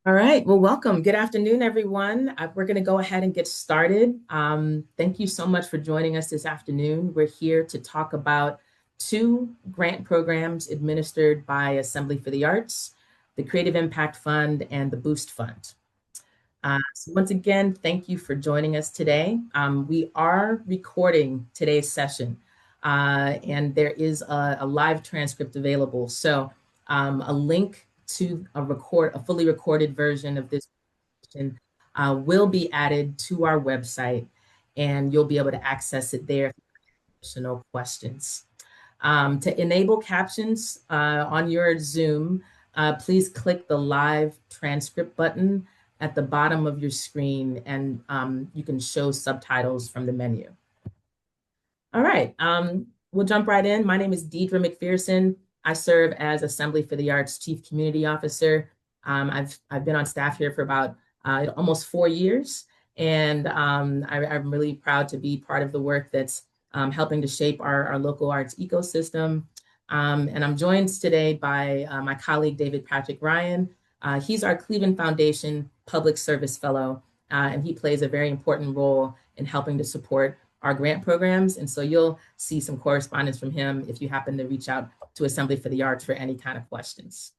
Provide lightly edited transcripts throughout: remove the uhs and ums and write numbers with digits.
All right, well, welcome. Good afternoon, everyone. We're going to go ahead and get started. Thank you so much for joining us this afternoon. We're here to talk about two grant programs administered by Assembly for the Arts, the Creative Impact Fund and the Boost Fund. So once again, thank you for joining us today. We are recording today's session, and there is a live transcript available. So a link to a fully recorded version of this session will be added to our website, and you'll be able to access it there for additional questions. To enable captions on your Zoom, please click the live transcript button at the bottom of your screen, and you can show subtitles from the menu. All right, we'll jump right in. My name is Deidre McPherson. I serve as Assembly for the Arts Chief Community Officer. I've been on staff here for about almost 4 years, and I'm really proud to be part of the work that's helping to shape our local arts ecosystem. And I'm joined today by my colleague, David Patrick Ryan. He's our Cleveland Foundation Public Service Fellow, and he plays a very important role in helping to support our grant programs. And so you'll see some correspondence from him if you happen to reach out to Assembly for the Arts for any kind of questions.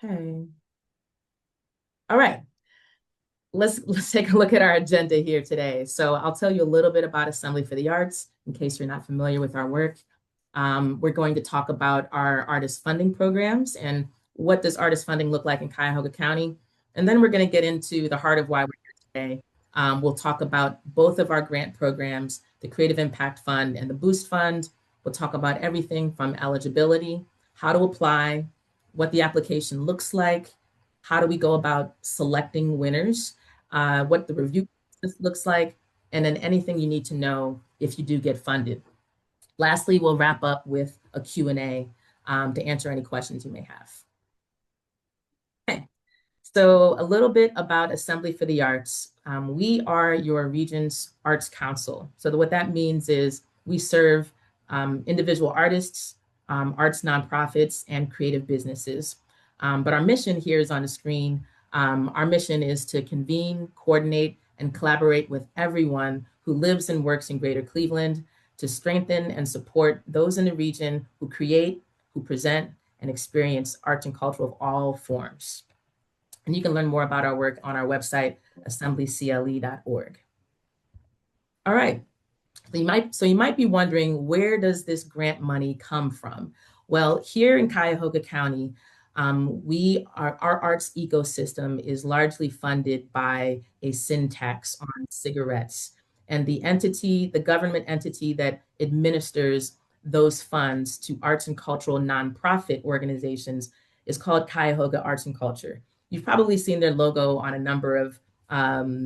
Okay. All right. Let's take a look at our agenda here today. So I'll tell you a little bit about Assembly for the Arts in case you're not familiar with our work. We're going to talk about our artist funding programs and what does artist funding look like in Cuyahoga County. And then we're going to get into the heart of why we're here today. We'll talk about both of our grant programs, the Creative Impact Fund and the Boost Fund. We'll talk about everything from eligibility, how to apply, what the application looks like, how do we go about selecting winners, what the review process looks like, and then anything you need to know if you do get funded. Lastly, we'll wrap up with a Q&A to answer any questions you may have. Okay, so a little bit about Assembly for the Arts. We are your region's arts council. So what that means is we serve individual artists, arts nonprofits, and creative businesses. But our mission here is on the screen. Our mission is to convene, coordinate, and collaborate with everyone who lives and works in Greater Cleveland to strengthen and support those in the region who create, who present, and experience arts and culture of all forms. And you can learn more about our work on our website, assemblycle.org. All right. So you might be wondering, where does this grant money come from? Well, here in Cuyahoga County, our arts ecosystem is largely funded by a sin tax on cigarettes. And the government entity that administers those funds to arts and cultural nonprofit organizations is called Cuyahoga Arts and Culture. You've probably seen their logo on a number of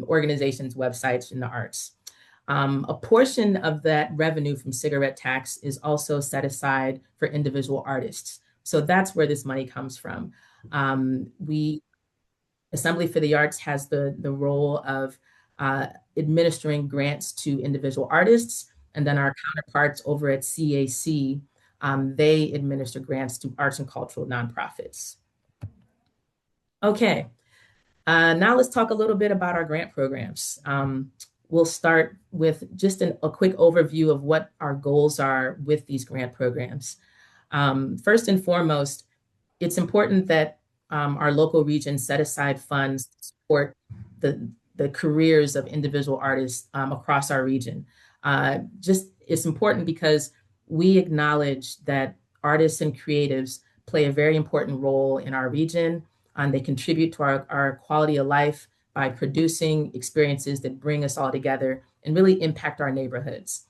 organizations' websites in the arts. A portion of that revenue from cigarette tax is also set aside for individual artists. So that's where this money comes from. Assembly for the Arts has the role of administering grants to individual artists, and then our counterparts over at CAC, they administer grants to arts and cultural nonprofits. Okay, now let's talk a little bit about our grant programs. We'll start with just a quick overview of what our goals are with these grant programs. First and foremost, it's important that our local region set aside funds to support the careers of individual artists across our region. It's important because we acknowledge that artists and creatives play a very important role in our region. They contribute to our quality of life by producing experiences that bring us all together and really impact our neighborhoods.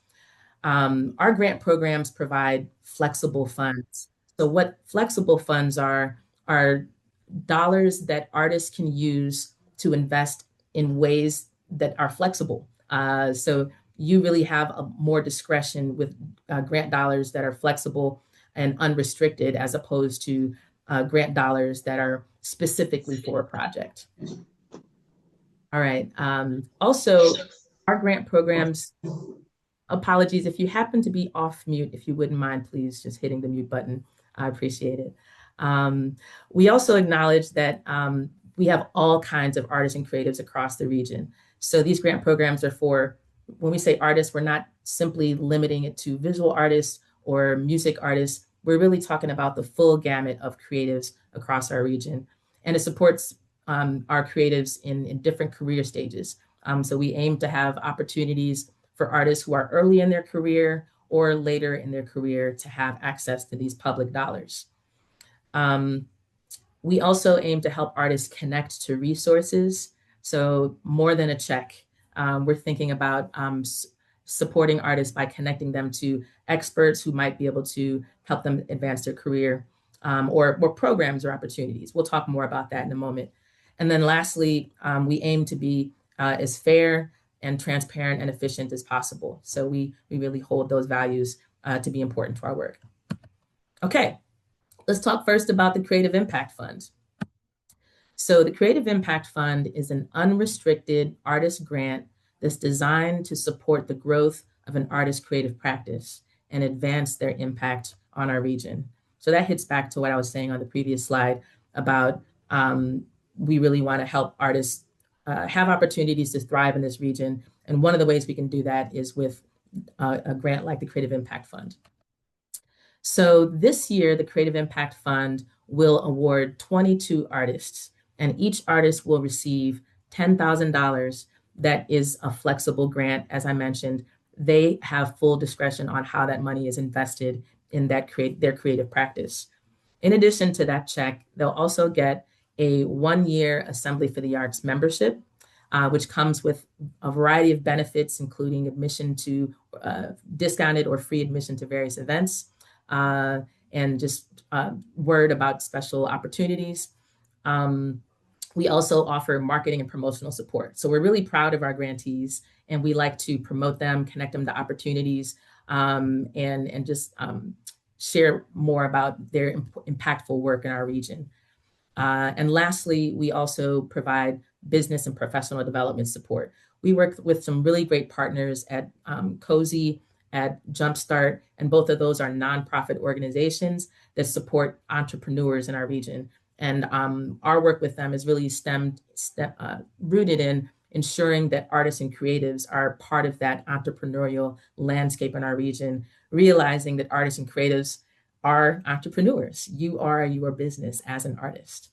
Our grant programs provide flexible funds. So what flexible funds are dollars that artists can use to invest in ways that are flexible. So you really have more discretion with grant dollars that are flexible and unrestricted as opposed to grant dollars that are specifically for a project. All right. Also, our grant programs apologies. If you happen to be off mute, if you wouldn't mind, please just hitting the mute button. I appreciate it. Um, we also acknowledge that we have all kinds of artists and creatives across the region. So these grant programs are for, when we say artists, we're not simply limiting it to visual artists or music artists. We're really talking about the full gamut of creatives across our region. And it supports our creatives in different career stages. So we aim to have opportunities for artists who are early in their career or later in their career to have access to these public dollars. We also aim to help artists connect to resources. So more than a check, we're thinking about supporting artists by connecting them to experts who might be able to help them advance their career, or programs or opportunities. We'll talk more about that in a moment. And then lastly, we aim to be as fair and transparent and efficient as possible. So we really hold those values to be important to our work. Okay, let's talk first about the Creative Impact Fund. So the Creative Impact Fund is an unrestricted artist grant that's designed to support the growth of an artist's creative practice and advance their impact on our region. So that hits back to what I was saying on the previous slide about we really want to help artists have opportunities to thrive in this region. And one of the ways we can do that is with a grant like the Creative Impact Fund. So this year, the Creative Impact Fund will award 22 artists, and each artist will receive $10,000. That is a flexible grant. As I mentioned, they have full discretion on how that money is invested in their creative practice. In addition to that check, they'll also get a 1-year Assembly for the Arts membership, which comes with a variety of benefits, including admission to discounted or free admission to various events, and just word about special opportunities. We also offer marketing and promotional support. So we're really proud of our grantees, and we like to promote them, connect them to opportunities, and just share more about their impactful work in our region. And lastly, we also provide business and professional development support. We work with some really great partners at COSI, at Jumpstart, and both of those are nonprofit organizations that support entrepreneurs in our region. And our work with them is really rooted in ensuring that artists and creatives are part of that entrepreneurial landscape in our region, realizing that artists and creatives are entrepreneurs. You are your business as an artist.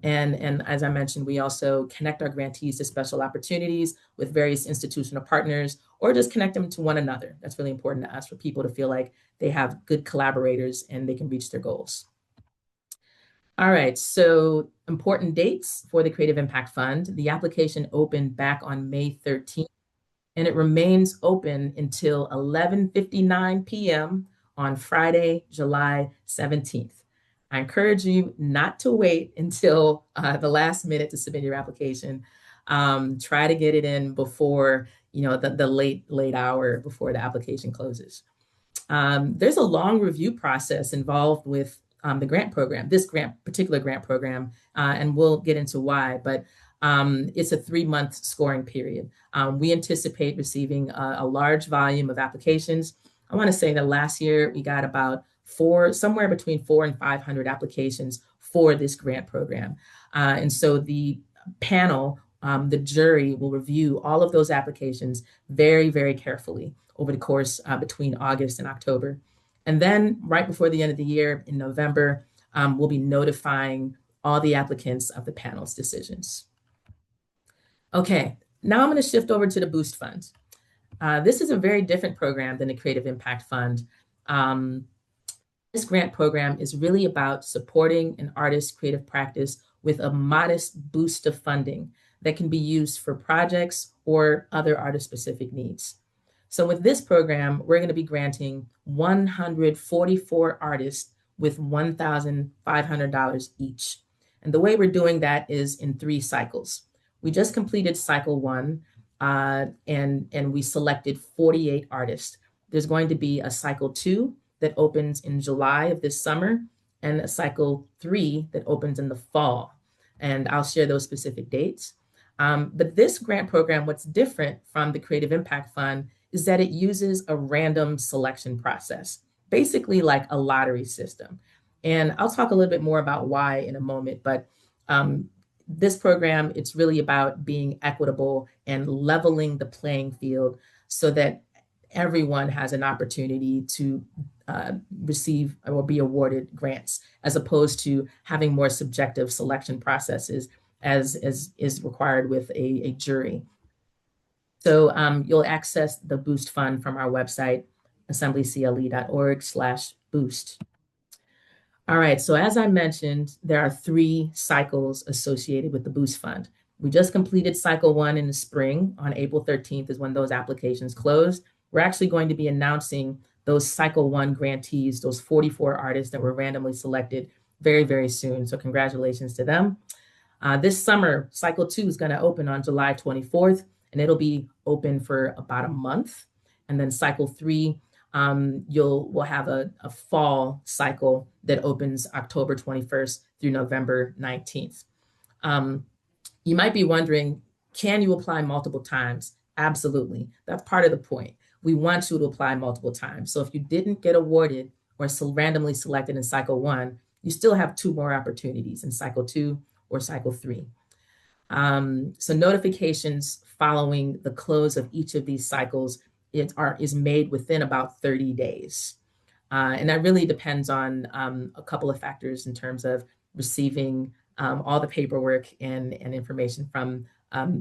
And as I mentioned, we also connect our grantees to special opportunities with various institutional partners, or just connect them to one another. That's really important to us, for people to feel like they have good collaborators and they can reach their goals. All right, so important dates for the Creative Impact Fund. The application opened back on May 13th, and it remains open until 11:59 p.m. on Friday, July 17th. I encourage you not to wait until the last minute to submit your application. Try to get it in before the late hour before the application closes. There's a long review process involved with the grant program, this particular grant program, and we'll get into why, but it's a 3-month scoring period. We anticipate receiving a large volume of applications. I want to say that last year we got about somewhere between 400 and 500 applications for this grant program. And so the panel, the jury, will review all of those applications very, very carefully over the course between August and October. And then right before the end of the year in November, we'll be notifying all the applicants of the panel's decisions. Okay, now I'm going to shift over to the Boost Fund. This is a very different program than the Creative Impact Fund. This grant program is really about supporting an artist's creative practice with a modest boost of funding that can be used for projects or other artist-specific needs. So with this program, we're going to be granting 144 artists with $1,500 each. And the way we're doing that is in 3 cycles. We just completed cycle 1, and we selected 48 artists. There's going to be a cycle 2 that opens in July of this summer, and a cycle 3 that opens in the fall. And I'll share those specific dates. But this grant program, what's different from the Creative Impact Fund, is that it uses a random selection process, basically like a lottery system. And I'll talk a little bit more about why in a moment, but this program, it's really about being equitable and leveling the playing field so that everyone has an opportunity to receive or be awarded grants, as opposed to having more subjective selection processes as is required with a jury. So you'll access the Boost Fund from our website, assemblycle.org/boost. All right, so as I mentioned, there are 3 cycles associated with the Boost Fund. We just completed cycle 1 in the spring. On April 13th is when those applications closed. We're actually going to be announcing those cycle 1 grantees, those 44 artists that were randomly selected, very, very soon. So congratulations to them. This summer, cycle 2 is going to open on July 24th, and it'll be open for about a month. And then cycle 3, we'll have a fall cycle that opens October 21st through November 19th. You might be wondering, can you apply multiple times? Absolutely. That's part of the point. We want you to apply multiple times. So if you didn't get awarded or randomly selected in cycle 1, you still have 2 more opportunities in cycle 2 or cycle 3. So notifications following the close of each of these cycles is made within about 30 days. And that really depends on a couple of factors in terms of receiving all the paperwork and information from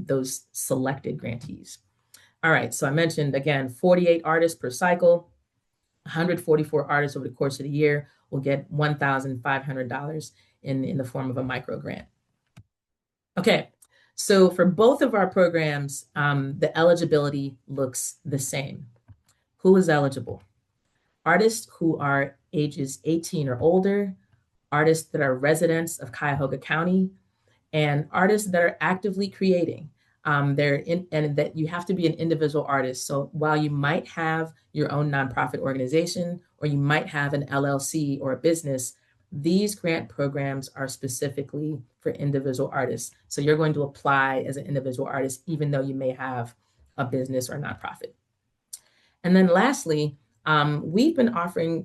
those selected grantees. All right, so I mentioned, again, 48 artists per cycle, 144 artists over the course of the year will get $1,500 in the form of a micro grant. Okay, so for both of our programs, the eligibility looks the same. Who is eligible? Artists who are ages 18 or older, artists that are residents of Cuyahoga County, and artists that are actively creating. And that you have to be an individual artist. So while you might have your own nonprofit organization, or you might have an LLC or a business, these grant programs are specifically for individual artists. So you're going to apply as an individual artist, even though you may have a business or nonprofit. And then lastly, we've been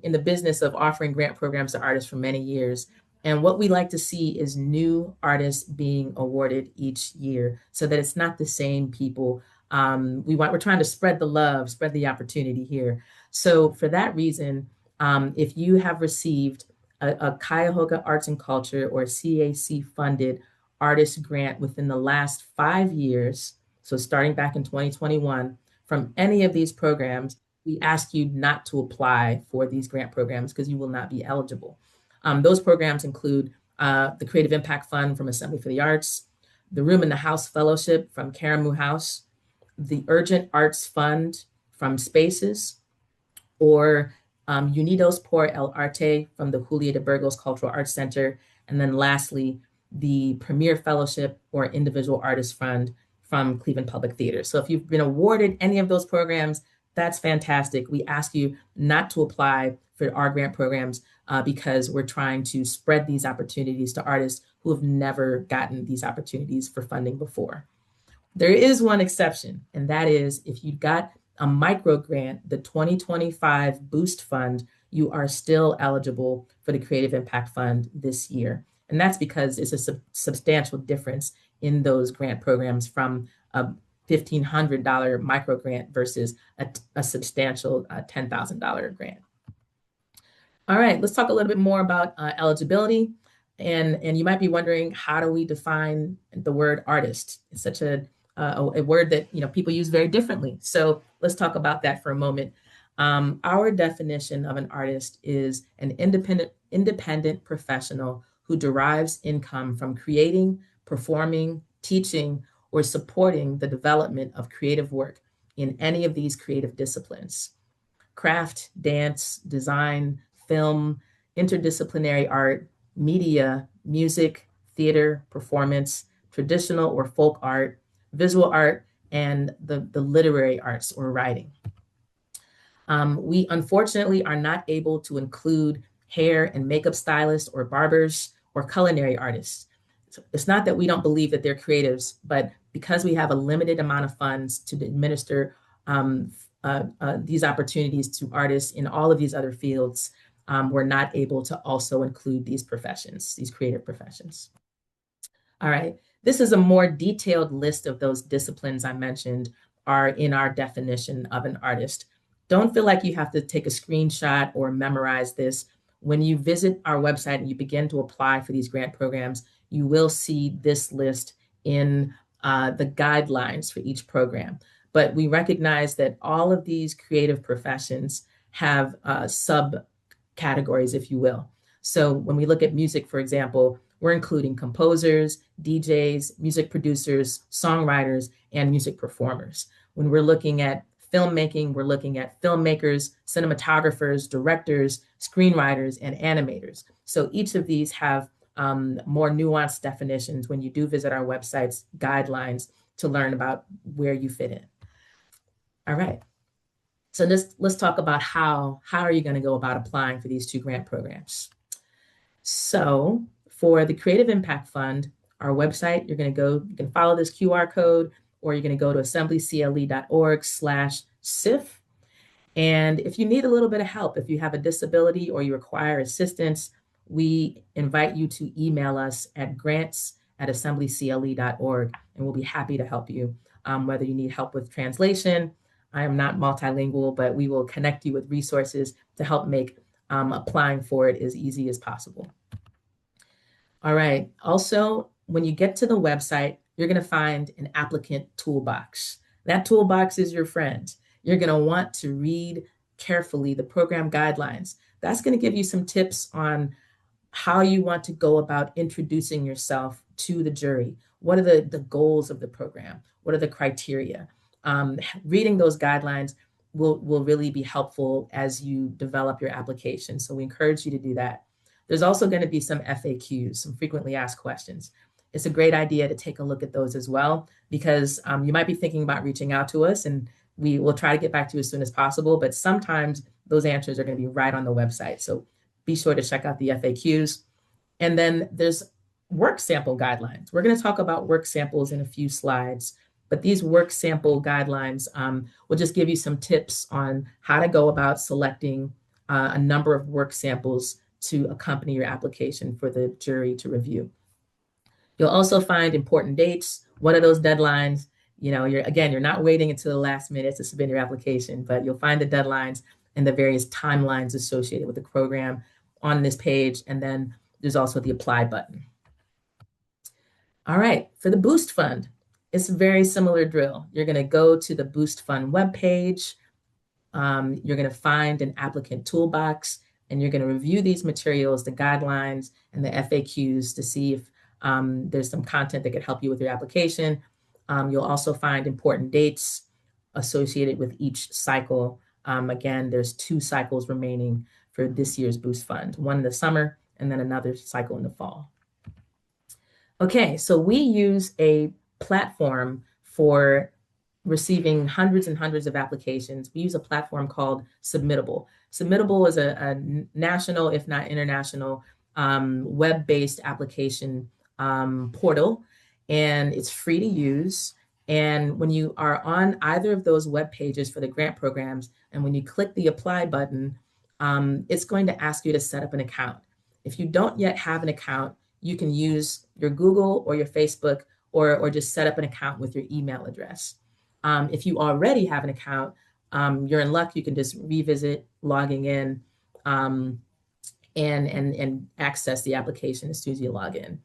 in the business of offering grant programs to artists for many years. And what we like to see is new artists being awarded each year so that it's not the same people. We're trying to spread the love, spread the opportunity here. So for that reason, if you have received a Cuyahoga Arts and Culture or CAC funded artist grant within the last 5 years, so starting back in 2021, from any of these programs, we ask you not to apply for these grant programs because you will not be eligible. Those programs include the Creative Impact Fund from Assembly for the Arts, the Room in the House Fellowship from Karamu House, the Urgent Arts Fund from Spaces, or Unidos por el Arte from the Julia de Burgos Cultural Arts Center, and then lastly, the Premier Fellowship or Individual Artist Fund from Cleveland Public Theater. So if you've been awarded any of those programs, that's fantastic. We ask you not to apply for our grant programs because we're trying to spread these opportunities to artists who have never gotten these opportunities for funding before. There is one exception, and that is if you got a micro grant, the 2025 Boost Fund, you are still eligible for the Creative Impact Fund this year. And that's because it's a substantial difference in those grant programs from a $1,500 micro grant versus a substantial $10,000 grant. All right, let's talk a little bit more about eligibility. And you might be wondering, how do we define the word artist? It's such a word that people use very differently. So let's talk about that for a moment. Our definition of an artist is an independent professional who derives income from creating, performing, teaching, or supporting the development of creative work in any of these creative disciplines: craft, dance, design, film, interdisciplinary art, media, music, theater, performance, traditional or folk art, visual art, and the literary arts or writing. We unfortunately are not able to include hair and makeup stylists or barbers or culinary artists. So it's not that we don't believe that they're creatives, but because we have a limited amount of funds to administer these opportunities to artists in all of these other fields, we're not able to also include these professions, these creative professions. All right, this is a more detailed list of those disciplines I mentioned are in our definition of an artist. Don't feel like you have to take a screenshot or memorize this. When you visit our website and you begin to apply for these grant programs, you will see this list in the guidelines for each program. But we recognize that all of these creative professions have subcategories, if you will. So when we look at music, for example, we're including composers, DJs, music producers, songwriters, and music performers. When we're looking at filmmaking, we're looking at filmmakers, cinematographers, directors, screenwriters, and animators. So each of these have more nuanced definitions when you do visit our website's guidelines to learn about where you fit in. All right. So let's talk about how are you going to go about applying for these two grant programs. So for the Creative Impact Fund, our website, you can follow this QR code, or you're going to go to assemblycle.org/CIF. And if you need a little bit of help, if you have a disability or you require assistance, we invite you to email us at grants@assemblycle.org, and we'll be happy to help you, whether you need help with translation. I am not multilingual, but we will connect you with resources to help make applying for it as easy as possible. All right. Also, when you get to the website, you're going to find an applicant toolbox. That toolbox is your friend. You're going to want to read carefully the program guidelines. That's going to give you some tips on how you want to go about introducing yourself to the jury. What are the goals of the program? What are the criteria? Reading those guidelines will really be helpful as you develop your application. So we encourage you to do that. There's also going to be some FAQs, some frequently asked questions. It's a great idea to take a look at those as well, because you might be thinking about reaching out to us, and we will try to get back to you as soon as possible, but sometimes those answers are going to be right on the website. So be sure to check out the FAQs. And then there's work sample guidelines. We're going to talk about work samples in a few slides, but these work sample guidelines will just give you some tips on how to go about selecting a number of work samples to accompany your application for the jury to review. You'll also find important dates. What are those deadlines? You're not waiting until the last minute to submit your application, but you'll find the deadlines and the various timelines associated with the program on this page. And then there's also the apply button. All right, for the Boost Fund, it's a very similar drill. You're going to go to the Boost Fund webpage. You're going to find an applicant toolbox, and you're going to review these materials, the guidelines, and the FAQs to see if there's some content that could help you with your application. You'll also find important dates associated with each cycle. Again, there's 2 cycles remaining for this year's Boost Fund, one in the summer and then another cycle in the fall. Okay, so we use a platform for receiving hundreds and hundreds of applications. We use a platform called Submittable. Submittable is a national, if not international, web-based application portal, and it's free to use. And when you are on either of those web pages for the grant programs, and when you click the apply button, it's going to ask you to set up an account. If you don't yet have an account, you can use your Google or your Facebook, or just set up an account with your email address. If you already have an account, you're in luck. You can just revisit logging in and access the application as soon as you log in.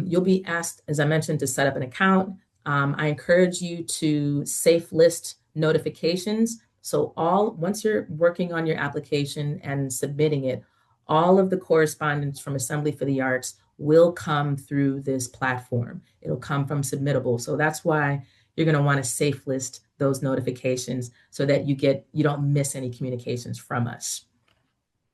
You'll be asked, as I mentioned, to set up an account. I encourage you to safe list notifications. So once you're working on your application and submitting it, all of the correspondence from Assembly for the Arts will come through this platform. It'll come from Submittable. So that's why you're going to want to safe list those notifications so that you don't miss any communications from us.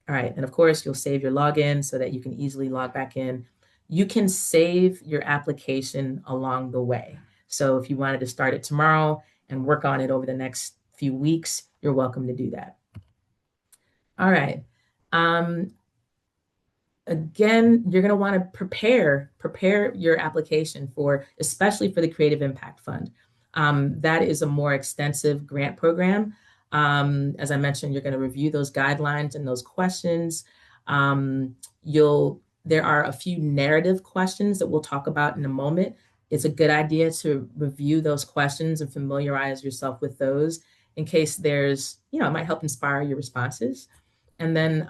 All right. And of course, you'll save your login so that you can easily log back in. You can save your application along the way. So if you wanted to start it tomorrow and work on it over the next few weeks, you're welcome to do that. All right. Again, you're going to want to prepare your application especially for the Creative Impact Fund. That is a more extensive grant program. As I mentioned, you're going to review those guidelines and those questions. There are a few narrative questions that we'll talk about in a moment. It's a good idea to review those questions and familiarize yourself with those in case there's, it might help inspire your responses. And then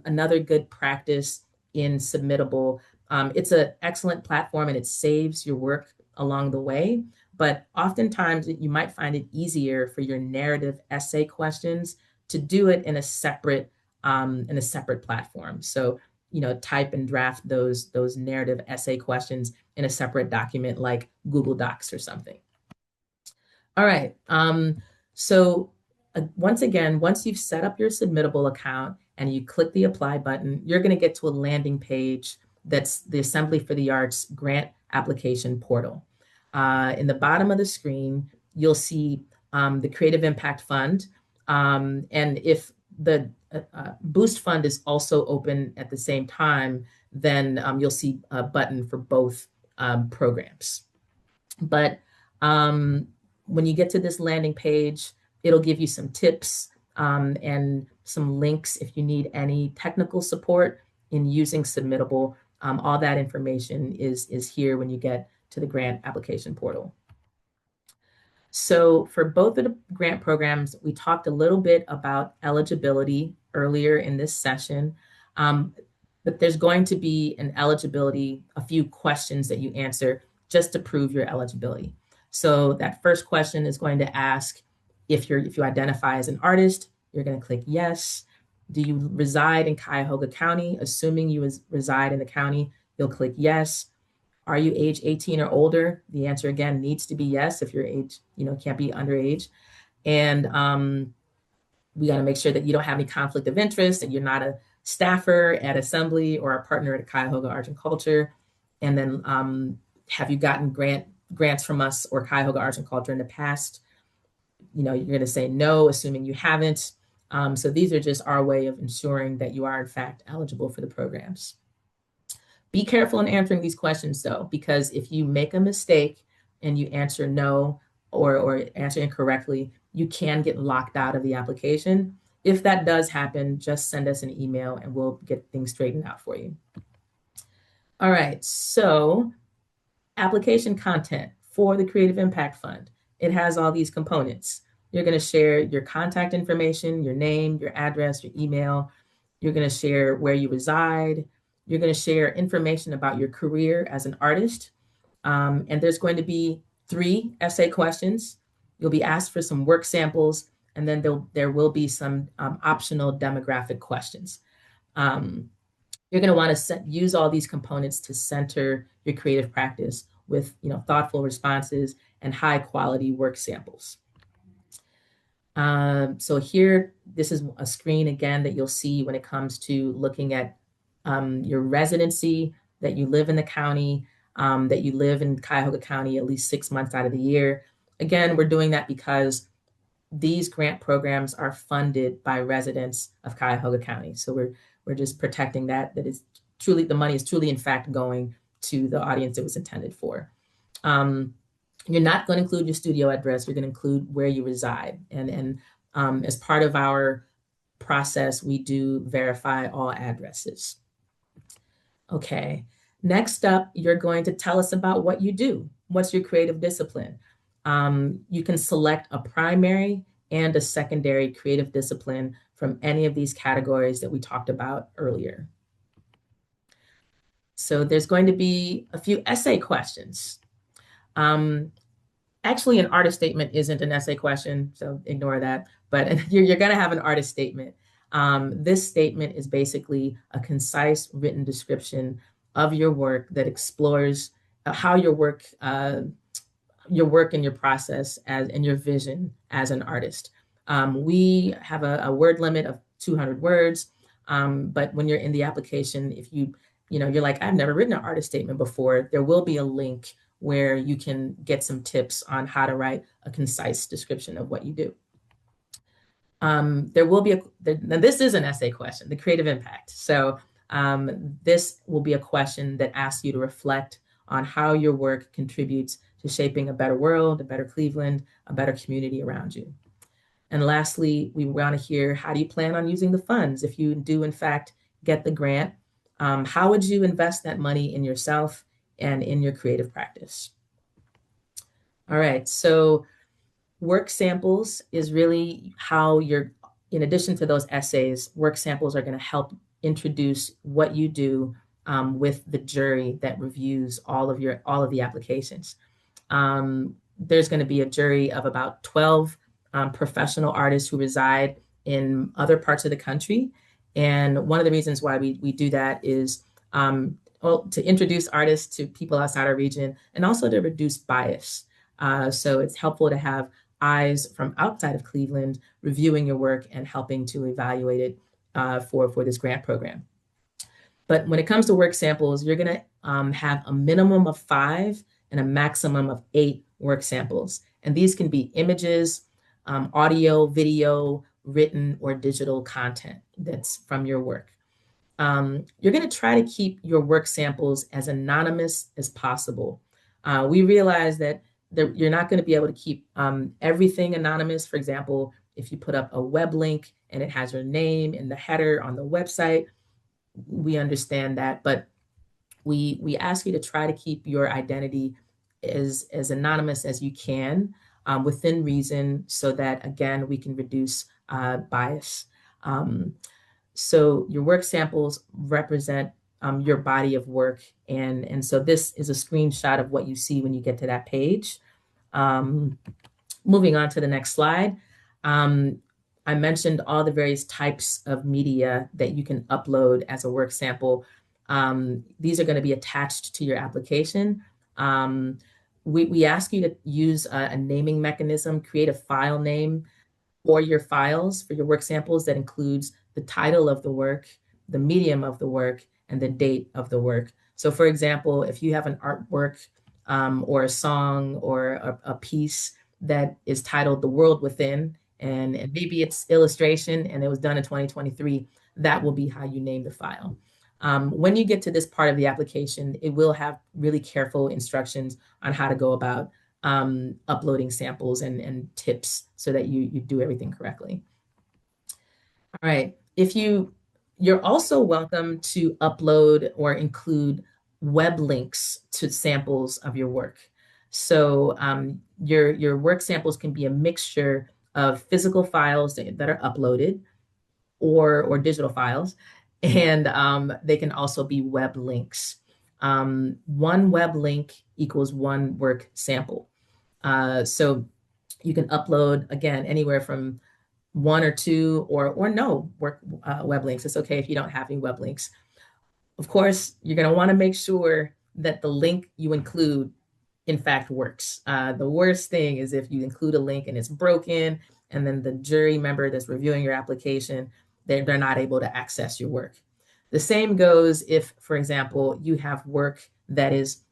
another good practice in Submittable, it's an excellent platform and it saves your work along the way. But oftentimes you might find it easier for your narrative essay questions to do it in a separate platform. So, type and draft those narrative essay questions in a separate document like Google Docs or something. All right. So once again, once you've set up your Submittable account and you click the apply button, you're going to get to a landing page that's the Assembly for the Arts grant application portal. In the bottom of the screen, you'll see the Creative Impact Fund. And if the Boost Fund is also open at the same time, then you'll see a button for both programs. But when you get to this landing page, it'll give you some tips and some links if you need any technical support in using Submittable. All that information is here when you get to the grant application portal. So for both of the grant programs, we talked a little bit about eligibility earlier in this session, but there's going to be a few questions that you answer just to prove your eligibility. So that first question is going to ask if you identify as an artist, you're going to click yes. Do you reside in Cuyahoga County? Assuming you reside in the county, you'll click yes. Are you age 18 or older? The answer again needs to be yes if your age, can't be underage. And we got to make sure that you don't have any conflict of interest, that you're not a staffer at Assembly or a partner at Cuyahoga Arts and Culture. And then have you gotten grants from us or Cuyahoga Arts and Culture in the past? You're going to say no, assuming you haven't. So these are just our way of ensuring that you are in fact eligible for the programs. Be careful in answering these questions though, because if you make a mistake and you answer no or answer incorrectly, you can get locked out of the application. If that does happen, just send us an email and we'll get things straightened out for you. All right, so application content for the Creative Impact Fund. It has all these components. You're going to share your contact information, your name, your address, your email. You're going to share where you reside. You're going to share information about your career as an artist. And there's going to be 3 essay questions. You'll be asked for some work samples, and then there will be some optional demographic questions. You're going to want to use all these components to center your creative practice with thoughtful responses and high quality work samples. So here, this is a screen again that you'll see when it comes to looking at your residency, that you live in the county, that you live in Cuyahoga County at least 6 months out of the year. Again, we're doing that because these grant programs are funded by residents of Cuyahoga County. So we're just protecting that is truly, the money is truly in fact going to the audience it was intended for. You're not going to include your studio address. You're going to include where you reside. And as part of our process, we do verify all addresses. Okay, next up, you're going to tell us about what you do. What's your creative discipline? You can select a primary and a secondary creative discipline from any of these categories that we talked about earlier. So there's going to be a few essay questions. Actually, an artist statement isn't an essay question, so ignore that. But you're going to have an artist statement. This statement is basically a concise written description of your work that explores how your work and your process and your vision as an artist. We have a word limit of 200 words, but when you're in the application, if you're like, I've never written an artist statement before, there will be a link where you can get some tips on how to write a concise description of what you do. There will be this is an essay question, the creative impact. So this will be a question that asks you to reflect on how your work contributes to shaping a better world, a better Cleveland, a better community around you. And lastly, we want to hear, how do you plan on using the funds? If you do, in fact, get the grant, how would you invest that money in yourself and in your creative practice? All right, so work samples is really how you're, in addition to those essays, work samples are going to help introduce what you do with the jury that reviews all of the applications. There's going to be a jury of about 12 professional artists who reside in other parts of the country. And one of the reasons why we do that is well, to introduce artists to people outside our region and also to reduce bias. So it's helpful to have eyes from outside of Cleveland reviewing your work and helping to evaluate it for this grant program. But when it comes to work samples, you're going to have a minimum of 5 and a maximum of 8 work samples. And these can be images, audio, video, written, or digital content that's from your work. You're going to try to keep your work samples as anonymous as possible. We realize that you're not going to be able to keep everything anonymous. For example, if you put up a web link and it has your name in the header on the website, we understand that, but we ask you to try to keep your identity as anonymous as you can within reason, so that, again, we can reduce bias. So your work samples represent your body of work. And so this is a screenshot of what you see when you get to that page. Moving on to the next slide. I mentioned all the various types of media that you can upload as a work sample. These are going to be attached to your application. We ask you to use a naming mechanism, create a file name for your files, for your work samples, that includes the title of the work, the medium of the work, and the date of the work. So for example, if you have an artwork or a song or a piece that is titled The World Within, and maybe it's illustration and it was done in 2023, that will be how you name the file. When you get to this part of the application, it will have really careful instructions on how to go about uploading samples and tips so that you do everything correctly. All right. You're also welcome to upload or include web links to samples of your work. So your work samples can be a mixture of physical files that are uploaded or digital files, and they can also be web links. One web link equals one work sample. So you can upload, again, anywhere from 1 or 2 or no web links. It's okay if you don't have any web links. Of course, you're going to want to make sure that the link you include, in fact, works. The worst thing is if you include a link and it's broken, and then the jury member that's reviewing your application, they're not able to access your work. The same goes if, for example, you have work that is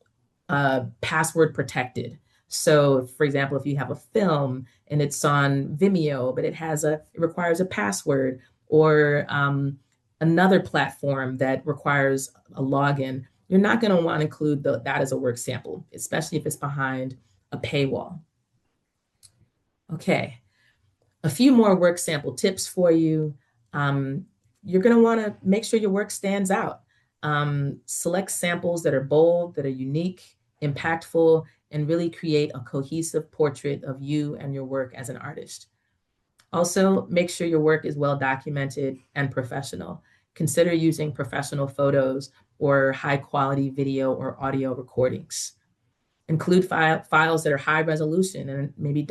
password protected. So, for example, if you have a film and it's on Vimeo, but it requires a password, or another platform that requires a login, you're not going to want to include that as a work sample, especially if it's behind a paywall. Okay, a few more work sample tips for you. You're going to want to make sure your work stands out. Select samples that are bold, that are unique, impactful, and really create a cohesive portrait of you and your work as an artist. Also, make sure your work is well documented and professional. Consider using professional photos or high quality video or audio recordings. Include files that are high resolution and maybe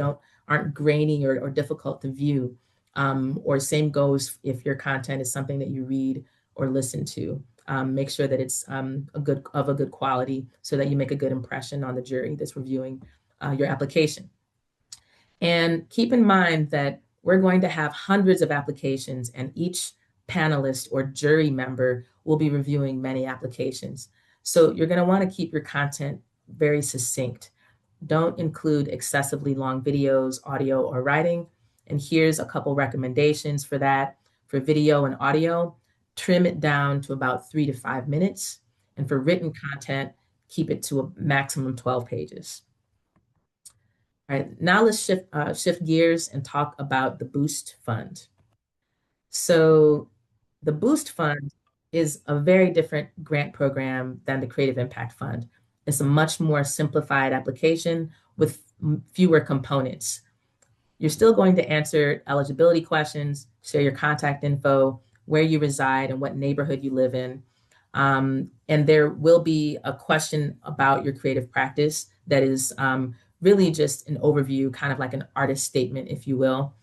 aren't grainy or difficult to view. Or same goes if your content is something that you read or listen to. Make sure that it's of a good quality so that you make a good impression on the jury that's reviewing your application. And keep in mind that we're going to have hundreds of applications, and each panelist or jury member will be reviewing many applications. So you're going to want to keep your content very succinct. Don't include excessively long videos, audio, or writing. And here's a couple recommendations for that. For video and audio, trim it down to about 3 to 5 minutes. And for written content, keep it to a maximum 12 pages. All right, now let's shift gears and talk about the Boost Fund. So the Boost Fund is a very different grant program than the Creative Impact Fund. It's a much more simplified application with fewer components. You're still going to answer eligibility questions, share your contact info, where you reside, and what neighborhood you live in. And there will be a question about your creative practice that is really just an overview, kind of like an artist statement, if you will.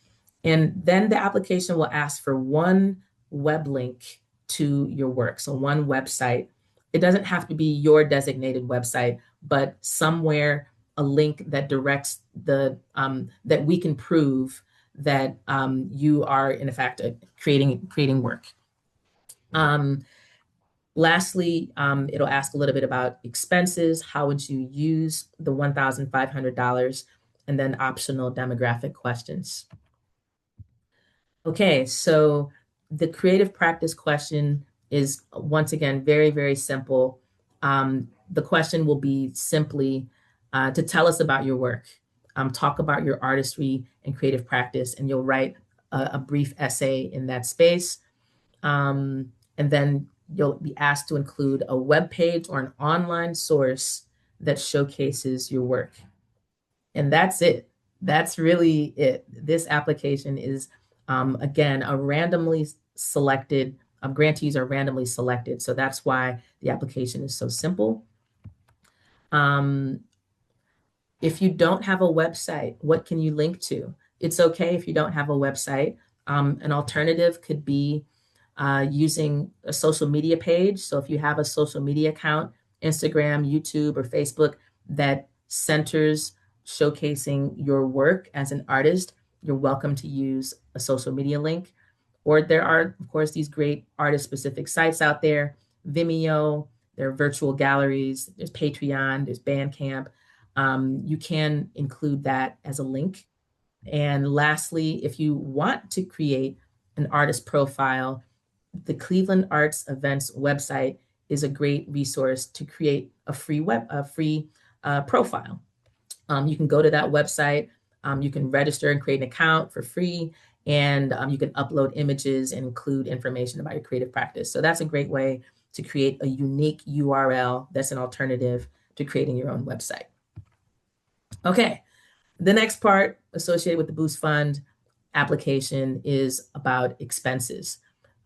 And then the application will ask for one web link to your work. So one website. It doesn't have to be your designated website, but somewhere a link that directs that we can prove that you are in fact creating work. Lastly, it'll ask a little bit about expenses. How would you use the $1,500? And then optional demographic questions. Okay, so the creative practice question is once again very, very simple. The question will be simply to tell us about your work, talk about your artistry and creative practice, and you'll write a brief essay in that space. And then you'll be asked to include a web page or an online source that showcases your work. And that's it. That's really it. This application is, again, a randomly selected, grantees are randomly selected. So that's why the application is so simple. If you don't have a website, what can you link to? It's okay if you don't have a website. An alternative could be using a social media page. So if you have a social media account, Instagram, YouTube, or Facebook that centers showcasing your work as an artist, you're welcome to use a social media link. Or there are, of course, these great artist-specific sites out there, Vimeo, there are virtual galleries, there's Patreon, there's Bandcamp. You can include that as a link. And lastly, if you want to create an artist profile, the Cleveland Arts Events website is a great resource to create a free profile. You can go to that website, you can register and create an account for free, and you can upload images and include information about your creative practice. So that's a great way to create a unique URL that's an alternative to creating your own website. Okay, the next part associated with the Boost Fund application is about expenses.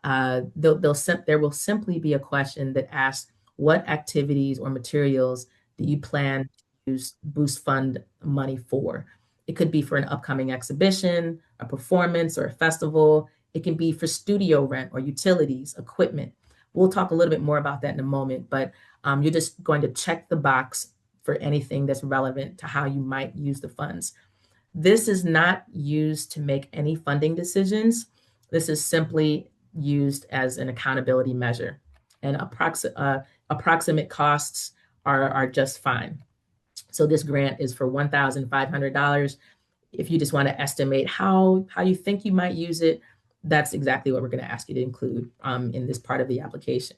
There will simply be a question that asks, what activities or materials do you plan to use Boost Fund money for? It could be for an upcoming exhibition, a performance, or a festival. It can be for studio rent or utilities, equipment. We'll talk a little bit more about that in a moment, but you're just going to check the box for anything that's relevant to how you might use the funds. This is not used to make any funding decisions. This is simply used as an accountability measure, and approximate costs are just fine. So this grant is for $1,500. If you just want to estimate how you think you might use it, that's exactly what we're going to ask you to include in this part of the application.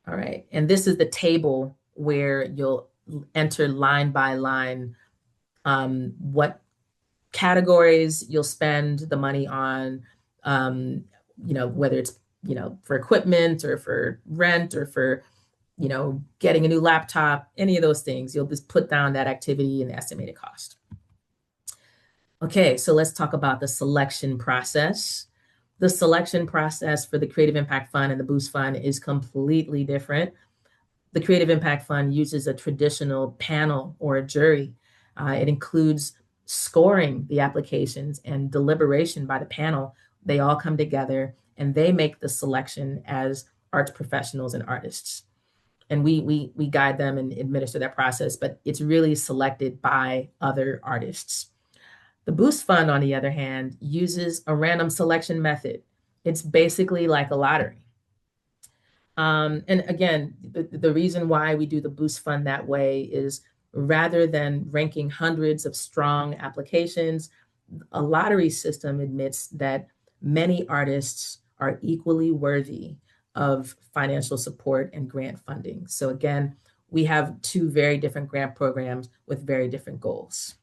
All right, and this is the table where you'll enter line by line what categories you'll spend the money on, whether it's, for equipment or for rent or for, getting a new laptop, any of those things. You'll just put down that activity and the estimated cost. Okay, so let's talk about the selection process. The selection process for the Creative Impact Fund and the Boost Fund is completely different. The Creative Impact Fund uses a traditional panel or a jury. It includes scoring the applications and deliberation by the panel. They all come together and they make the selection as arts professionals and artists. And we guide them and administer that process, but it's really selected by other artists. The Boost Fund, on the other hand, uses a random selection method. It's basically like a lottery. And again, the reason why we do the Boost Fund that way is rather than ranking hundreds of strong applications, a lottery system admits that many artists are equally worthy of financial support and grant funding. So again, we have two very different grant programs with very different goals.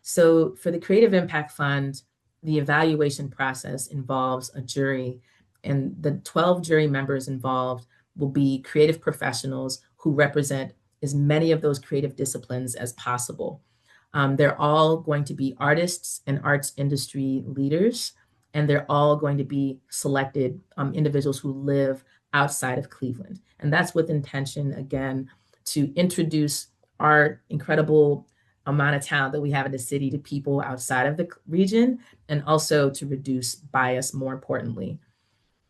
So for the Creative Impact Fund, the evaluation process involves a jury, and the 12 jury members involved will be creative professionals who represent as many of those creative disciplines as possible. They're all going to be artists and arts industry leaders, and they're all going to be selected individuals who live outside of Cleveland. And that's with intention, again, to introduce our incredible amount of talent that we have in the city to people outside of the region, and also to reduce bias, more importantly.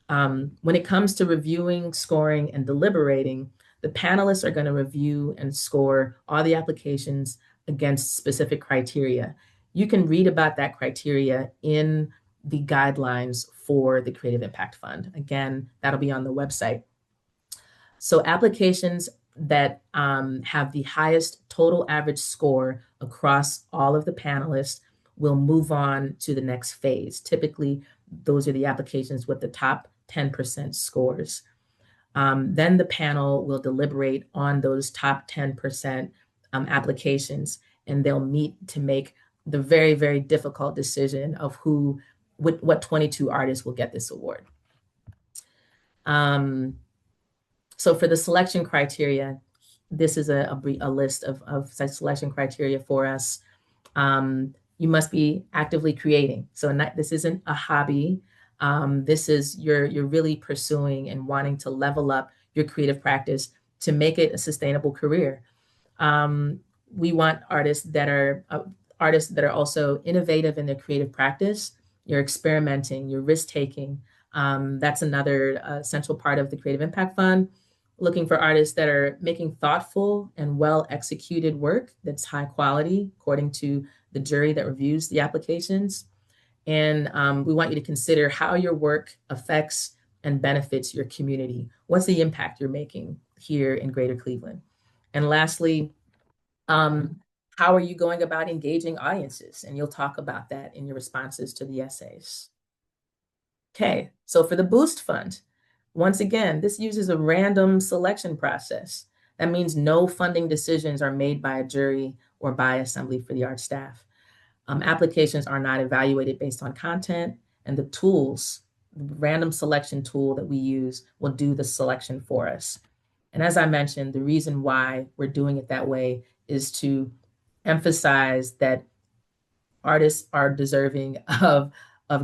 When it comes to reviewing, scoring, and deliberating, the panelists are going to review and score all the applications against specific criteria. You can read about that criteria in the guidelines for the Creative Impact Fund. Again, that'll be on the website. So applications that have the highest total average score across all of the panelists will move on to the next phase. Typically, those are the applications with the top 10% scores. Then the panel will deliberate on those top 10% applications, and they'll meet to make the very, very difficult decision of what 22 artists will get this award. So for the selection criteria, this is a list of such selection criteria for us. You must be actively creating. So this isn't a hobby. This is you're really pursuing and wanting to level up your creative practice to make it a sustainable career. We want artists that are also innovative in their creative practice. You're experimenting, you're risk taking. That's another central part of the Creative Impact Fund. Looking for artists that are making thoughtful and well executed work that's high quality according to the jury that reviews the applications. And we want you to consider how your work affects and benefits your community. What's the impact you're making here in Greater Cleveland? And lastly, how are you going about engaging audiences? And you'll talk about that in your responses to the essays. Okay, so for the Boost Fund, once again, this uses a random selection process. That means no funding decisions are made by a jury or by Assembly for the Arts staff. Applications are not evaluated based on content, and the tools, the random selection tool that we use will do the selection for us. And as I mentioned, the reason why we're doing it that way is to emphasize that artists are deserving of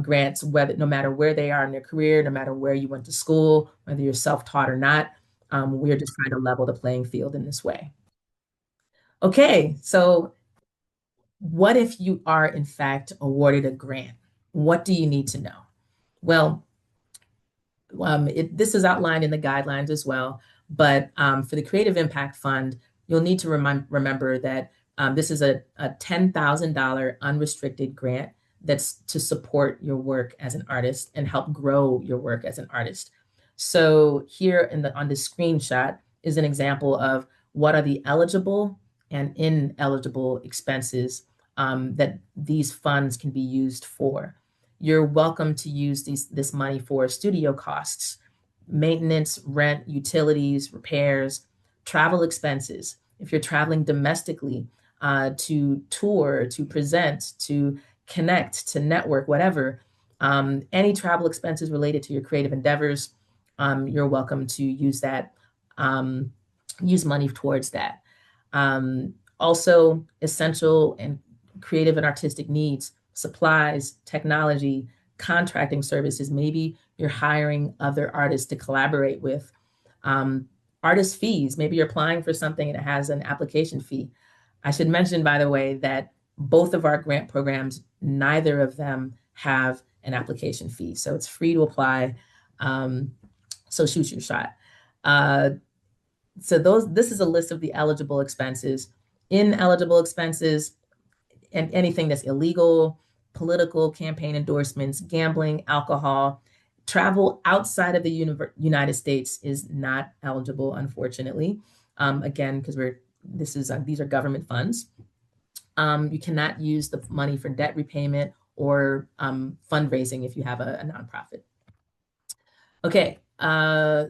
grants, whether no matter where they are in their career, no matter where you went to school, whether you're self-taught or not. We're just trying to level the playing field in this way. Okay, so what if you are in fact awarded a grant? What do you need to know? Well, this is outlined in the guidelines as well, but for the Creative Impact Fund, you'll need to remember that this is a $10,000 unrestricted grant that's to support your work as an artist and help grow your work as an artist. So here on the screenshot is an example of what are the eligible and ineligible expenses that these funds can be used for. You're welcome to use this money for studio costs, maintenance, rent, utilities, repairs, travel expenses. If you're traveling domestically to tour, to present, to connect, to network, whatever, any travel expenses related to your creative endeavors, you're welcome to use that, use money towards that. Also, essential and creative and artistic needs, supplies, technology, contracting services. Maybe you're hiring other artists to collaborate with. Artist fees, maybe you're applying for something and it has an application fee. I should mention, by the way, that both of our grant programs, neither of them have an application fee. So it's free to apply. So shoot your shot. So this is a list of the eligible expenses. Ineligible expenses, and anything that's illegal, political campaign endorsements, gambling, alcohol, travel outside of the United States is not eligible, unfortunately. Again, because these are government funds. You cannot use the money for debt repayment or fundraising if you have a nonprofit. Okay,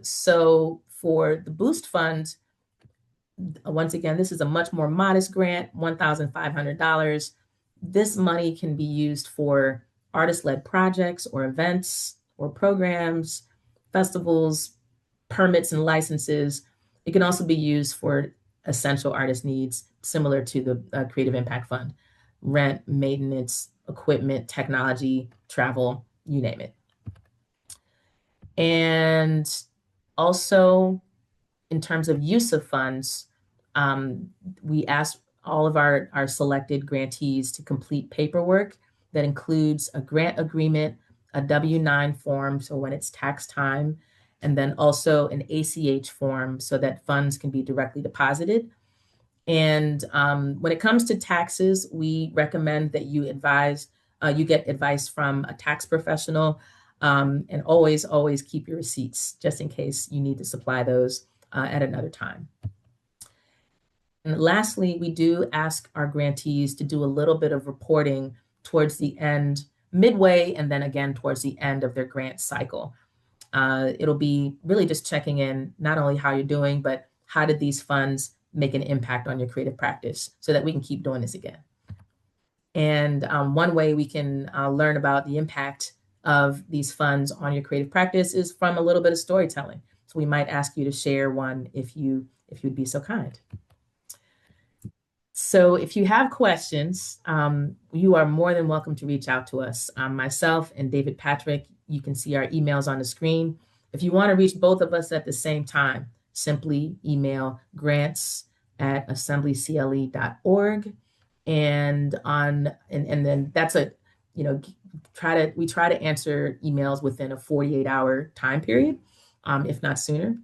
so for the Boost Fund, once again, this is a much more modest grant, $1,500. This money can be used for artist-led projects or events or programs, festivals, permits and licenses. It can also be used for essential artist needs, similar to the Creative Impact Fund: rent, maintenance, equipment, technology, travel, you name it. And also, in terms of use of funds, we ask all of our selected grantees to complete paperwork that includes a grant agreement, a W-9 form, so when it's tax time, and then also an ACH form so that funds can be directly deposited. And when it comes to taxes, we recommend that you get advice from a tax professional, and always keep your receipts just in case you need to supply those at another time. And lastly, we do ask our grantees to do a little bit of reporting towards the end, midway, and then again towards the end of their grant cycle. It'll be really just checking in, not only how you're doing, but how did these funds make an impact on your creative practice so that we can keep doing this again. And one way we can learn about the impact of these funds on your creative practice is from a little bit of storytelling. So we might ask you to share one if you'd be so kind. So if you have questions, you are more than welcome to reach out to us. Myself and David Patrick, you can see our emails on the screen. If you want to reach both of us at the same time, simply email grants@assemblycle.org. And then that's we try to answer emails within a 48-hour time period, if not sooner.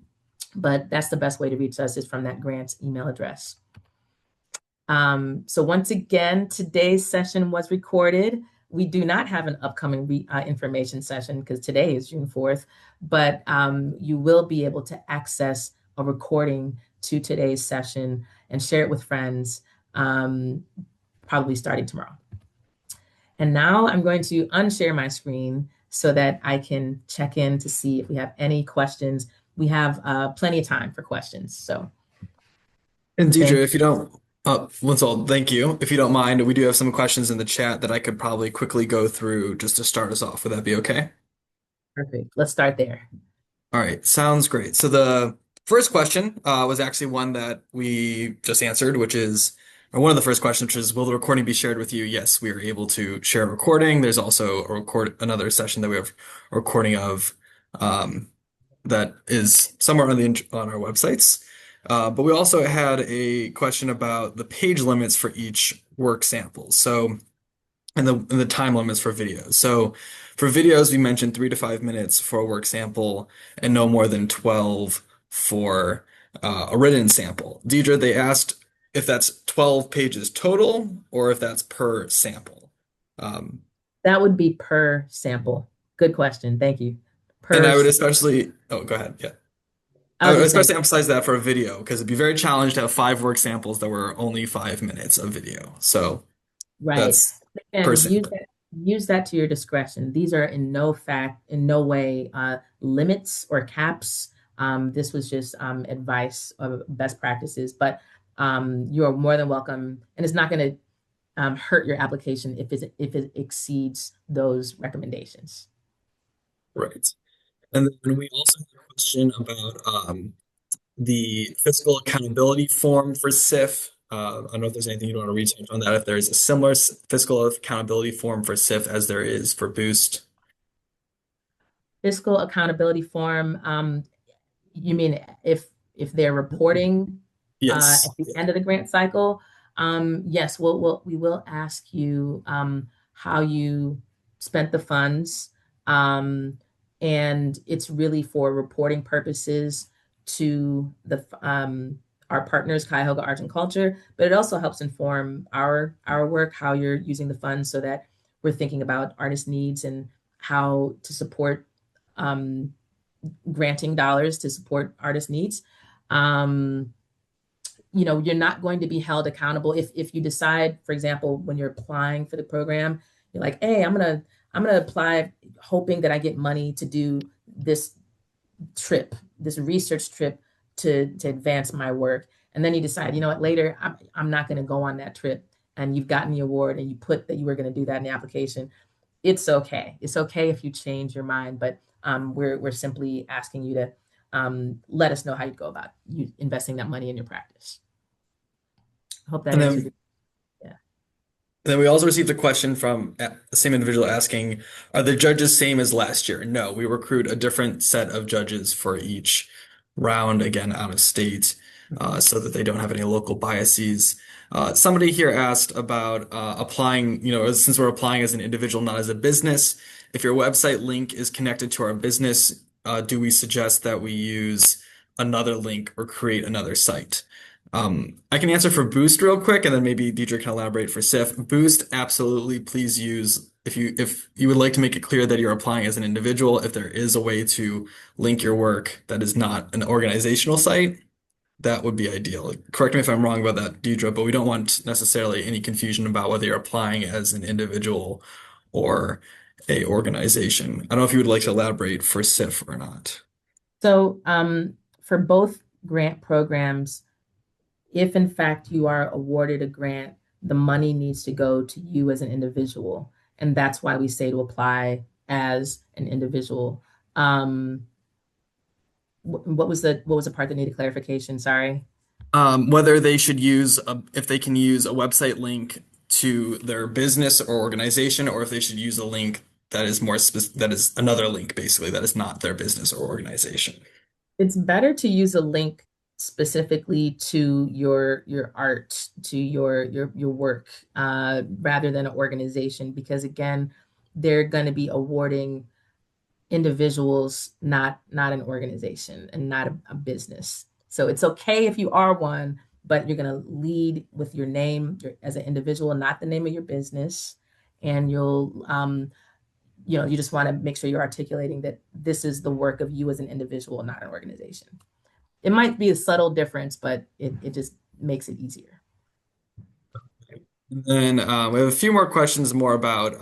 But that's the best way to reach us, is from that grants email address. So once again, today's session was recorded. We do not have an upcoming information session because today is June 4th, but you will be able to access a recording to today's session and share it with friends, probably starting tomorrow. And now I'm going to unshare my screen so that I can check in to see if we have any questions. We have plenty of time for questions. So, And Deidre, if you don't, Linsel, thank you. If you don't mind, we do have some questions in the chat that I could probably quickly go through just to start us off. Would that be okay? perfect. Let's start there. All right, sounds great. So the first question was actually one that we just answered, which is, or one of the first questions, which is, will the recording be shared with you? Yes, we are able to share a recording. There's also another session that we have a recording of that is somewhere on our websites. But we also had a question about the page limits for each work sample. So, and the time limits for videos. So for videos, we mentioned 3 to 5 minutes for a work sample and no more than 12 for a written sample. Deidre, they asked if that's 12 pages total or if that's per sample. That would be per sample. Good question. Thank you. And Per I would sample. especially, oh, go ahead. Yeah. I I was would just saying, especially emphasize that for a video because it'd be very challenging to have 5 work samples that were only 5 minutes of video. So right. that's per And sample. use that to your discretion. These are in no way limits or caps. This was just advice of best practices, but you are more than welcome, and it's not going to hurt your application if it exceeds those recommendations. Right. And then we also have a question about the fiscal accountability form for CIF. I don't know if there's anything you want to research on that, if there's a similar fiscal accountability form for CIF as there is for Boost. Fiscal accountability form. You mean if they're reporting Yes. at the end of the grant cycle? Yes, we will ask you how you spent the funds, and it's really for reporting purposes to our partners, Cuyahoga Arts and Culture, but it also helps inform our work, how you're using the funds, so that we're thinking about artist needs and how to support um, granting dollars to support artist needs. Um, you're not going to be held accountable if you decide, for example, when you're applying for the program, you're like, hey, I'm gonna apply hoping that I get money to do this research trip to advance my work. and then you decide, you know what, later I'm not going to go on that trip, and you've gotten the award and you put that you were going to do that in the application, it's okay. It's okay if you change your mind, but we're simply asking you to let us know how you go about you investing that money in your practice. I hope that And answered then your, yeah. then we also received a question from the same individual asking, are the judges same as last year? No, we recruit a different set of judges for each round, again, out of state, so that they don't have any local biases. Somebody here asked about applying, since we're applying as an individual, not as a business, if your website link is connected to our business, do we suggest that we use another link or create another site? I can answer for Boost real quick, and then maybe Deidre can elaborate for CIF. Boost, absolutely, please use if you would like to make it clear that you're applying as an individual, if there is a way to link your work that is not an organizational site, that would be ideal. Correct me if I'm wrong about that, Deidre, but we don't want necessarily any confusion about whether you're applying as an individual or a organization. I don't know if you would like to elaborate for CIF or not. So for both grant programs, if in fact you are awarded a grant, the money needs to go to you as an individual. And that's why we say to apply as an individual. What was the part that needed clarification? Sorry. Whether they should if they can use a website link to their business or organization, or if they should use a link that is that is another link basically that is not their business or organization. It's better to use a link specifically to your art, to your work, rather than an organization, because again, they're going to be awarding individuals, not an organization and not a business. So it's okay if you are one, but you're going to lead with your name as an individual, not the name of your business. And you just want to make sure you're articulating that this is the work of you as an individual, not an organization. It might be a subtle difference, but it just makes it easier. And then we have a few more questions more about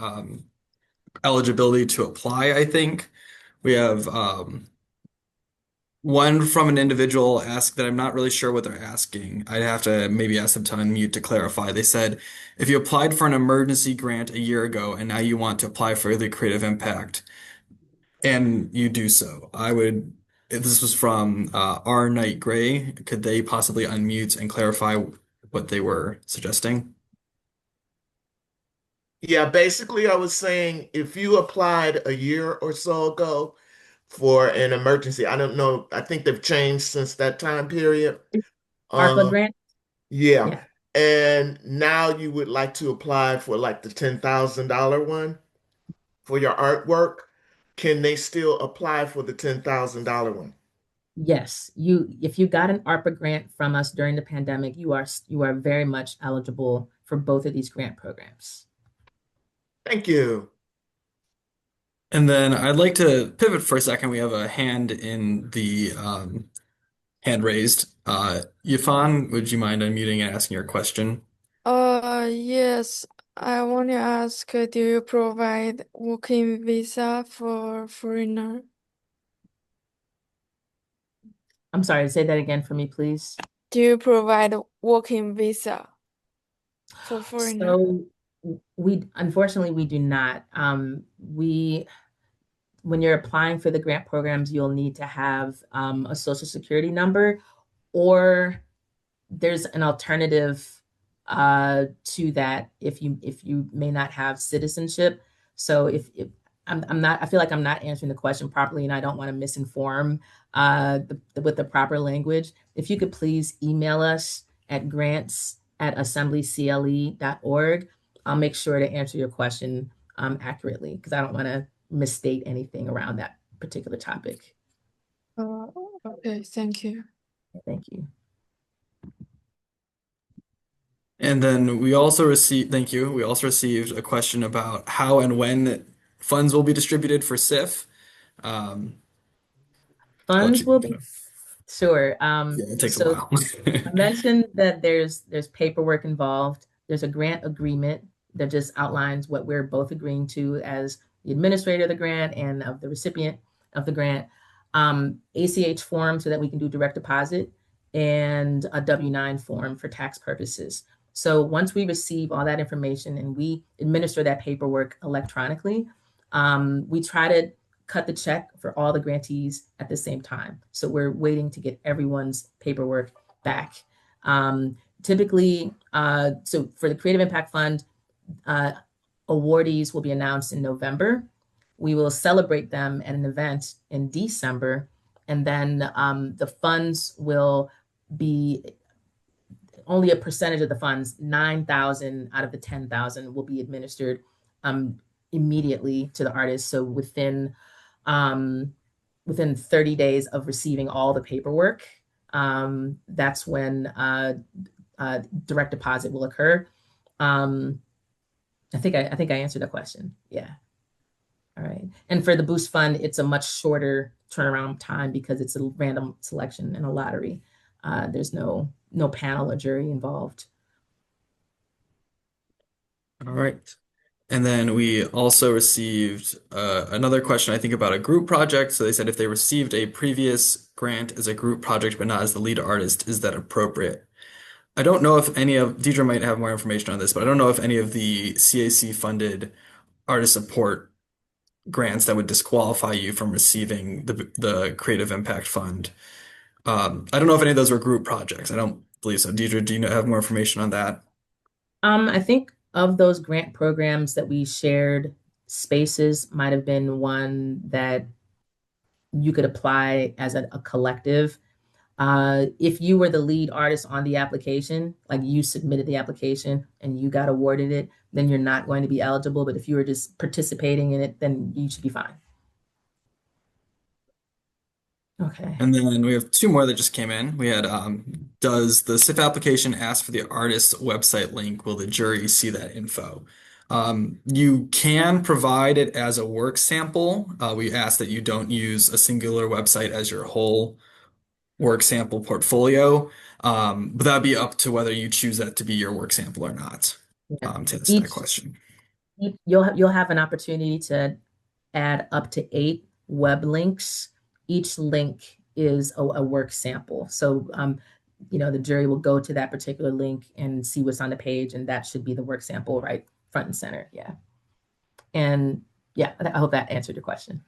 eligibility to apply, I think. We have one from an individual asked that I'm not really sure what they're asking. I'd have to maybe ask them to unmute to clarify. They said, if you applied for an emergency grant a year ago and now you want to apply for the creative impact and you do so, if this was from R. Knight Gray, could they possibly unmute and clarify what they were suggesting? Yeah, basically, I was saying if you applied a year or so ago for an emergency, I don't know, I think they've changed since that time period. ARPA Uh, grant? yeah. Yeah. And now you would like to apply for like the $10,000 one for your artwork. Can they still apply for the $10,000 one? Yes. If you got an ARPA grant from us during the pandemic, you are very much eligible for both of these grant programs. Thank you. And then I'd like to pivot for a second. We have a hand in the hand raised. Yifan, would you mind unmuting and asking your question? Yes, I want to ask, do you provide working visa for foreigner? I'm sorry, say that again for me, please. Do you provide working visa for foreigner? So we unfortunately we do not. We When you're applying for the grant programs, you'll need to have a social security number, or there's an alternative to that if you may not have citizenship. So if I'm not, I feel like I'm not answering the question properly, and I don't want to misinform with the proper language. If you could please email us at grants@assemblycle.org, I'll make sure to answer your question accurately, because I don't want to misstate anything around that particular topic. Uh, okay, thank you. Thank you. And then we also received, thank you. We also received a question about how and when funds will be distributed for CIF. Um, I'll let Funds you will jump be in. sure. Yeah, it takes a So while. I mentioned that there's paperwork involved. There's a grant agreement that just outlines what we're both agreeing to as the administrator of the grant and of the recipient of the grant. ACH form so that we can do direct deposit and a W-9 form for tax purposes. So once we receive all that information and we administer that paperwork electronically, we try to cut the check for all the grantees at the same time. So we're waiting to get everyone's paperwork back. Typically, so for the Creative Impact Fund, awardees will be announced in November. We will celebrate them at an event in December, and then the funds will be only a percentage of the funds, 9,000 out of the 10,000 will be administered immediately to the artist. So within 30 days of receiving all the paperwork, that's when direct deposit will occur. I think I answered the question. Yeah. All right. And for the Boost Fund, it's a much shorter turnaround time because it's a random selection and a lottery. There's no panel or jury involved. All right. And then we also received another question, I think, about a group project. So they said if they received a previous grant as a group project but not as the lead artist, is that appropriate? I don't know if any of, Deidre might have more information on this, but I don't know if any of the CAC funded artist support grants that would disqualify you from receiving the Creative Impact Fund. I don't know if any of those were group projects. I don't believe so. Deidre, do you have more information on that? I think of those grant programs that we shared, Spaces might have been one that you could apply as a collective. If you were the lead artist on the application, like you submitted the application and you got awarded it, then you're not going to be eligible. But if you were just participating in it, then you should be fine. Okay. And then we have two more that just came in. We had, does the CIF application ask for the artist's website link? Will the jury see that info? You can provide it as a work sample. We ask that you don't use a singular website as your whole work sample portfolio. But that'd be up to whether you choose that to be your work sample or not, Yeah. to answer that Each question. you'll have an opportunity to add up to 8 web links. Each link is a work sample. So the jury will go to that particular link and see what's on the page, and that should be the work sample right front and center. Yeah. And yeah, I hope that answered your question.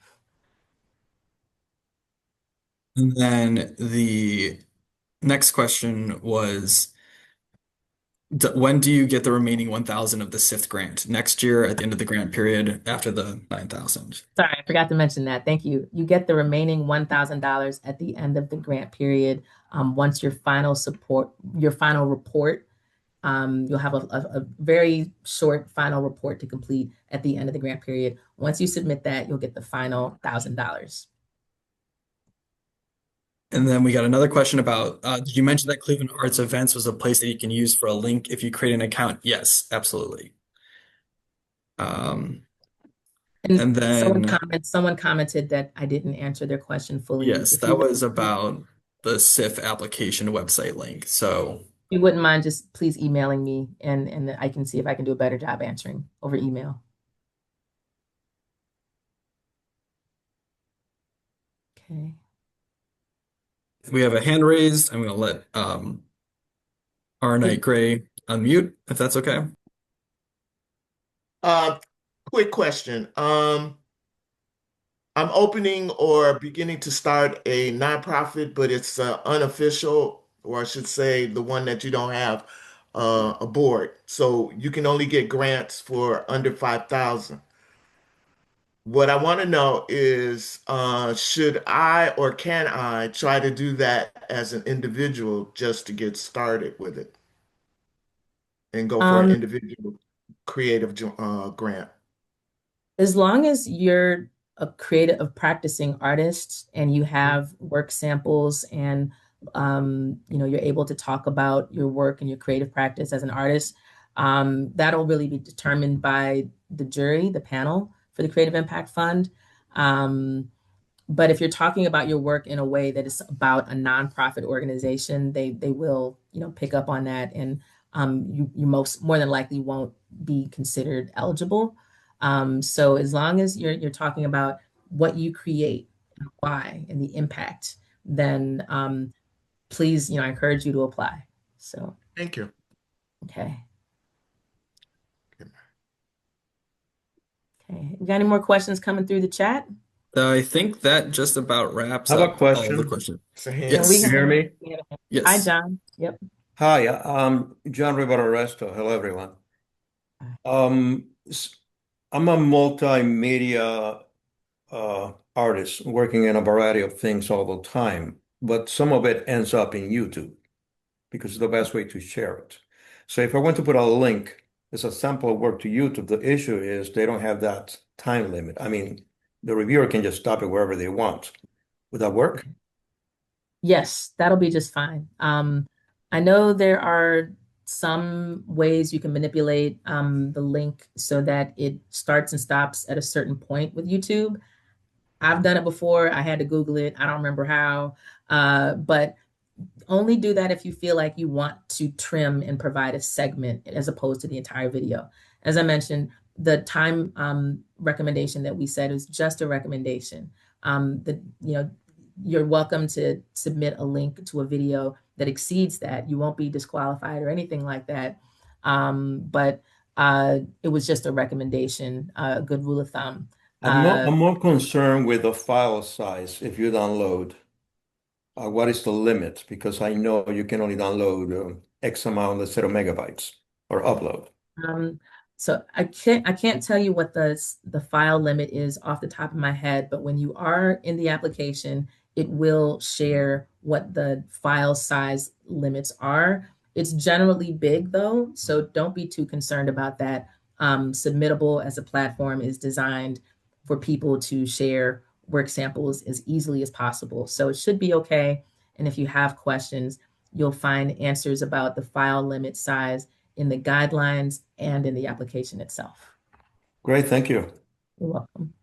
And then the next question was, when do you get the remaining 1,000 of the CIF grant? Next year at the end of the grant period after the 9,000? Sorry, I forgot to mention that. Thank you. You get the remaining $1,000 at the end of the grant period. Once your final report, you'll have a very short final report to complete at the end of the grant period. Once you submit that, you'll get the final $1,000. And then we got another question about, did you mention that Cleveland Arts Events was a place that you can use for a link if you create an account? Yes, absolutely. And And then, someone commented that I didn't answer their question fully. yes, If you that would, was about the CIF application website link. So, if you wouldn't mind just please emailing me and I can see if I can do a better job answering over email. Okay. we have a hand raised. I'm going to let R. Knight Gray unmute, if that's okay. Uh, Quick question. I'm opening or beginning to start a nonprofit, but it's unofficial, or I should say the one that you don't have a board. So you can only get grants for under 5,000. What I want to know is, should I or can I try to do that as an individual just to get started with it and go for an Um, individual creative grant? as long as you're a practicing artist and you have work samples and you're able to talk about your work and your creative practice as an artist, that'll really be determined by the jury, the panel for the Creative Impact Fund. But if you're talking about your work in a way that is about a nonprofit organization, they will pick up on that, and you more than likely won't be considered eligible. So as long as you're talking about what you create, and why, and the impact, then please, I encourage you to apply. So, Thank you. okay. Okay. We got any more questions coming through the chat? I think that just about wraps I have a up all of the question. questions. It's a hand. And we You Yes. have hear a, me? we have a hi, Yes. John. Yep. Hi, I'm John Rivera Resto. Hello, everyone. Um, s- I'm a multimedia artist working in a variety of things all the time, but some of it ends up in YouTube because it's the best way to share it. So if I want to put a link as a sample of work to YouTube, the issue is they don't have that time limit. I mean, the reviewer can just stop it wherever they want. Would that work? Yes, that'll be just fine. I know there are some ways you can manipulate the link so that it starts and stops at a certain point with YouTube. I've done it before. I had to Google it. I don't remember how. But only do that if you feel like you want to trim and provide a segment as opposed to the entire video. As I mentioned, the time recommendation that we said is just a recommendation. You're welcome to submit a link to a video that exceeds that. You won't be disqualified or anything like that. But it was just a recommendation, a good rule of thumb. I'm more concerned with the file size if you download. What is the limit? Because I know you can only download X amount, let's say, of megabytes or upload. Um, so I can't tell you what the file limit is off the top of my head, but when you are in the application, it will share what the file size limits are. It's generally big though, so don't be too concerned about that. Submittable as a platform is designed for people to share work samples as easily as possible. So it should be okay. And if you have questions, you'll find answers about the file limit size in the guidelines and in the application itself. Great, thank you. You're welcome.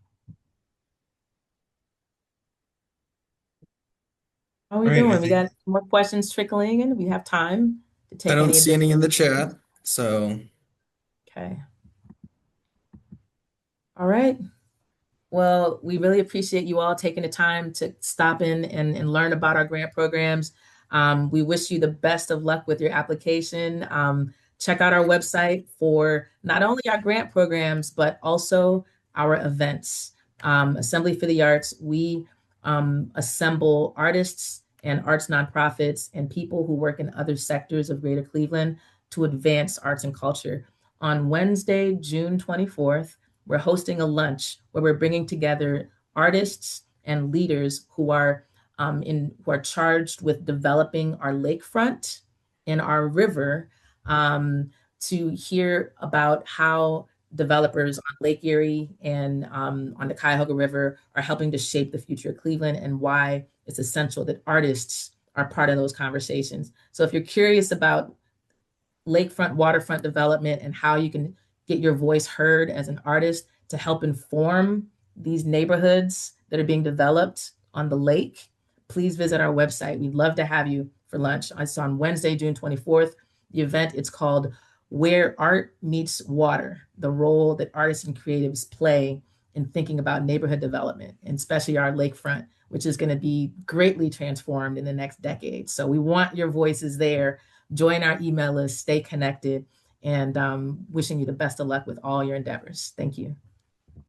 How are we All right. doing? We got more questions trickling in. We have time to I take don't any see any in additional. the chat. So, Okay. All right. Well, we really appreciate you all taking the time to stop in and learn about our grant programs. We wish you the best of luck with your application. Check out our website for not only our grant programs, but also our events. Assembly for the Arts, we assemble artists and arts nonprofits and people who work in other sectors of Greater Cleveland to advance arts and culture. On Wednesday, June 24th, we're hosting a lunch where we're bringing together artists and leaders who are charged with developing our lakefront and our river, to hear about how developers on Lake Erie and on the Cuyahoga River are helping to shape the future of Cleveland, and why it's essential that artists are part of those conversations. So if you're curious about lakefront, waterfront development and how you can get your voice heard as an artist to help inform these neighborhoods that are being developed on the lake, please visit our website. We'd love to have you for lunch. It's on Wednesday, June 24th. The event, it's called Where Art Meets Water, the role that artists and creatives play in thinking about neighborhood development, and especially our lakefront, which is going to be greatly transformed in the next decade. So we want your voices there. Join our email list, stay connected, and wishing you the best of luck with all your endeavors. Thank you.